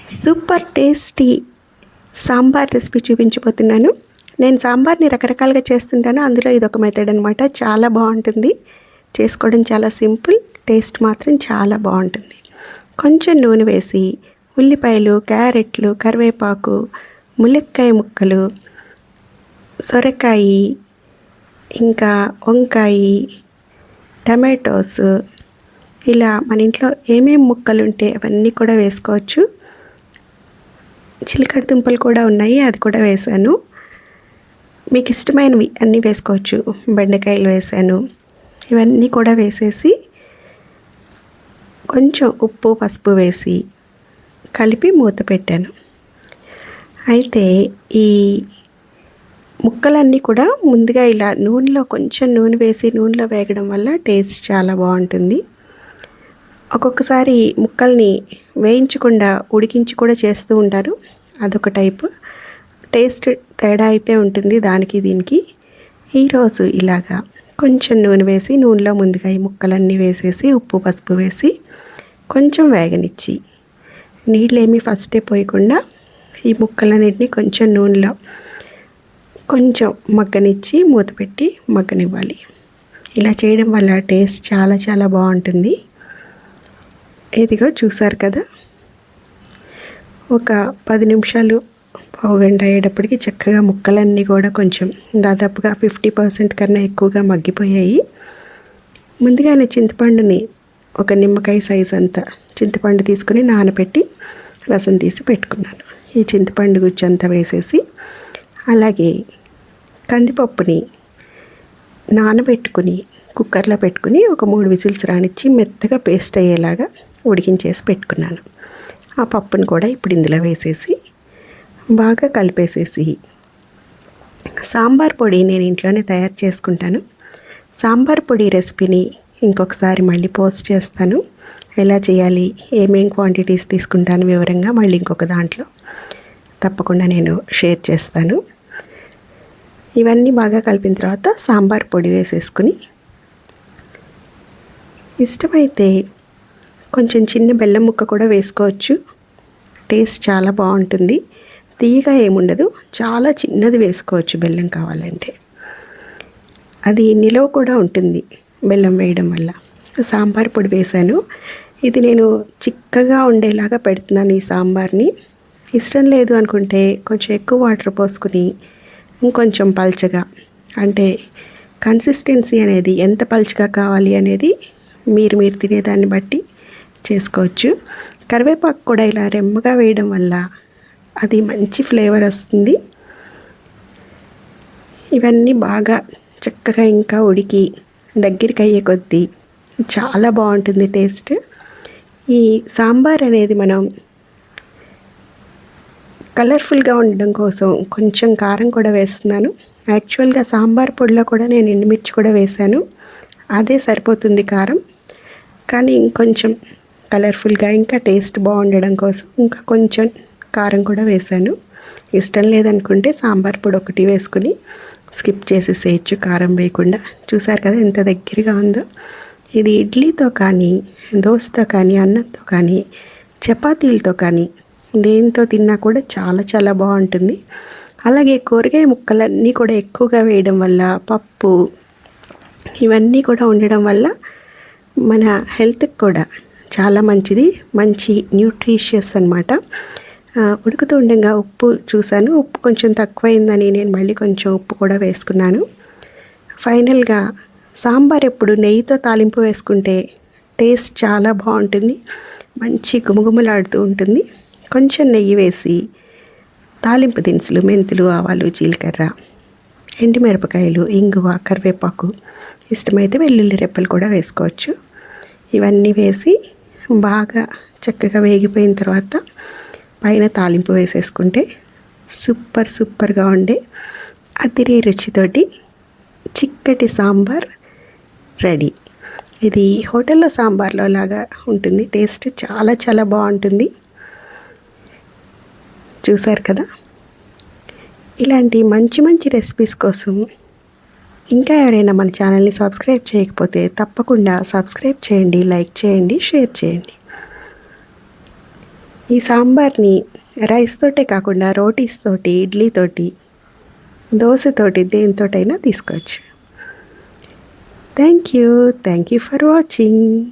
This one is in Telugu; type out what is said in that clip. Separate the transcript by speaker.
Speaker 1: సూపర్ టేస్టీ సాంబార్ రెసిపీ చూపించబోతున్నాను. నేను సాంబార్ని రకరకాలుగా చేస్తుంటాను. అందులో ఇదొక మెథడ్ అనమాట. చాలా బాగుంటుంది. చేసుకోవడం చాలా సింపుల్, టేస్ట్ మాత్రం చాలా బాగుంటుంది. కొంచెం నూనె వేసి ఉల్లిపాయలు, క్యారెట్లు, కరివేపాకు, ములక్కాయ ముక్కలు, సొరకాయ, ఇంకా వంకాయ, టమాటోస్, ఇలా మన ఇంట్లో ఏమేమి ముక్కలు ఉంటే అవన్నీ కూడా వేసుకోవచ్చు. చిలకడ దుంపలు కూడా ఉన్నాయి, అది కూడా వేసాను. మీకు ఇష్టమైనవి అన్నీ వేసుకోవచ్చు. బెండకాయలు వేసాను. ఇవన్నీ కూడా వేసేసి కొంచెం ఉప్పు పసుపు వేసి కలిపి మూత పెట్టాను. అయితే ఈ ముక్కలన్నీ కూడా ముందుగా ఇలా నూనెలో కొంచెం నూనె వేసి నూనెలో వేగడం వల్ల టేస్ట్ చాలా బాగుంటుంది. ఒక్కొక్కసారి ముక్కల్ని వేయించకుండా ఉడికించి కూడా చేస్తూ ఉంటారు. అదొక టైపు. టేస్ట్ తేడా అయితే ఉంటుంది దానికి దీనికి. ఈరోజు ఇలాగా కొంచెం నూనె వేసి నూనెలో ముందుగా ఈ ముక్కలన్నీ వేసేసి ఉప్పు పసుపు వేసి కొంచెం వేగనిచ్చి నీళ్ళేమీ ఫస్టే పోయకుండా ఈ ముక్కలన్నిటిని కొంచెం నూనెలో కొంచెం మగ్గనిచ్చి మూత పెట్టి మగ్గనివ్వాలి. ఇలా చేయడం వల్ల టేస్ట్ చాలా చాలా బాగుంటుంది. ఇదిగో చూసారు కదా, ఒక 10 నిమిషాలు పావుగంట అయ్యేటప్పటికి చక్కగా ముక్కలన్నీ కూడా కొంచెం దాదాపుగా 50% కన్నా ఎక్కువగా మగ్గిపోయాయి. ముందుగానే చింతపండుని ఒక నిమ్మకాయ సైజ్ అంతా చింతపండు తీసుకుని నానబెట్టి రసం తీసి పెట్టుకున్నాను. ఈ చింతపండు గుజ్జంతా వేసేసి అలాగే కందిపప్పుని నానబెట్టుకుని కుక్కర్లో పెట్టుకుని ఒక 3 విజిల్స్ రానిచ్చి మెత్తగా పేస్ట్ అయ్యేలాగా ఉడికించేసి పెట్టుకున్నాను. ఆ పప్పుని కూడా ఇప్పుడు ఇందులో వేసేసి బాగా కలిపేసేసి సాంబార్ పొడి నేను ఇంట్లోనే తయారు చేసుకుంటాను. సాంబార్ పొడి రెసిపీని ఇంకొకసారి మళ్ళీ పోస్ట్ చేస్తాను. ఎలా చేయాలి, ఏమేం క్వాంటిటీస్ తీసుకుంటాను వివరంగా మళ్ళీ ఇంకొక దాంట్లో తప్పకుండా నేను షేర్ చేస్తాను. ఇవన్నీ బాగా కలిపిన తర్వాత సాంబార్ పొడి వేసేసుకుని ఇష్టమైతే కొంచెం చిన్న బెల్లం ముక్క కూడా వేసుకోవచ్చు. టేస్ట్ చాలా బాగుంటుంది. తీయగా ఏముండదు, చాలా చిన్నది వేసుకోవచ్చు బెల్లం కావాలంటే. అది నిలవ కూడా ఉంటుంది బెల్లం వేయడం వల్ల. సాంబార్ పొడి వేసాను. ఇది నేను చిక్కగా ఉండేలాగా పెడుతున్నాను ఈ సాంబార్ని. ఇష్టం లేదు అనుకుంటే కొంచెం ఎక్కువ వాటర్ పోసుకుని ఇంకొంచెం పల్చగా, అంటే కన్సిస్టెన్సీ అనేది ఎంత పల్చగా కావాలి అనేది మీరు తినేదాన్ని బట్టి చేసుకోవచ్చు. కరివేపాకు కూడా ఇలా రెమ్మగా వేయడం వల్ల అది మంచి ఫ్లేవర్ వస్తుంది. ఇవన్నీ బాగా చక్కగా ఇంకా ఉడికి దగ్గరికి అయ్యే కొద్దీ చాలా బాగుంటుంది టేస్ట్. ఈ సాంబార్ అనేది మనం కలర్ఫుల్గా ఉండడం కోసం కొంచెం కారం కూడా వేస్తున్నాను. యాక్చువల్గా సాంబార్ పొడిలో కూడా నేను ఎండుమిర్చి కూడా వేశాను, అదే సరిపోతుంది కారం. కానీ ఇంకొంచెం కలర్ఫుల్గా ఇంకా టేస్ట్ బాగుండడం కోసం ఇంకా కొంచెం కారం కూడా వేశాను. ఇష్టం లేదనుకుంటే సాంబార్ పొడి ఒకటి వేసుకుని స్కిప్ చేసేసేయచ్చు కారం వేయకుండా. చూసారు కదా ఎంత దగ్గరగా ఉందో. ఇది ఇడ్లీతో కానీ, దోశతో కానీ, అన్నంతో కానీ, చపాతీలతో కానీ దేంతో తిన్నా కూడా చాలా చాలా బాగుంటుంది. అలాగే కూరగాయ ముక్కలన్నీ కూడా ఎక్కువగా వేయడం వల్ల, పప్పు ఇవన్నీ కూడా ఉండడం వల్ల మన హెల్త్కి కూడా చాలా మంచిది. మంచి న్యూట్రిషియస్ అన్నమాట. ఉడుకుతూ ఉండగా ఉప్పు చూశాను, ఉప్పు కొంచెం తక్కువైందని నేను మళ్ళీ కొంచెం ఉప్పు కూడా వేసుకున్నాను. ఫైనల్గా సాంబార్ ఎప్పుడు నెయ్యితో తాలింపు వేసుకుంటే టేస్ట్ చాలా బాగుంటుంది, మంచి గుమగుమలాడుతూ ఉంటుంది. కొంచెం నెయ్యి వేసి తాలింపు దినుసులు, మెంతులు, ఆవాలు, జీలకర్ర, ఎండుమిరపకాయలు, ఇంగువ, కరివేపాకు, ఇష్టమైతే వెల్లుల్లి రెప్పలు కూడా వేసుకోవచ్చు. ఇవన్నీ వేసి బాగా చక్కగా వేగిపోయిన తర్వాత పైన తాలింపు వేసేసుకుంటే సూపర్గా ఉండే అతిరే రుచితోటి చిక్కటి సాంబార్ రెడీ. ఇది హోటల్లో సాంబార్లో లాగా ఉంటుంది. టేస్ట్ చాలా చాలా బాగుంటుంది. చూసారు కదా, ఇలాంటి మంచి మంచి రెసిపీస్ కోసం ఇంకా ఎవరైనా మన ఛానల్ని సబ్స్క్రైబ్ చేయకపోతే తప్పకుండా సబ్స్క్రైబ్ చేయండి, లైక్ చేయండి, షేర్ చేయండి. ఈ సాంబార్ని రైస్ తోటే కాకుండా రోటీస్ తోటి, ఇడ్లీతోటి, దోశతోటి దేనితోటైనా తీసుకోవచ్చు. Thank you for watching.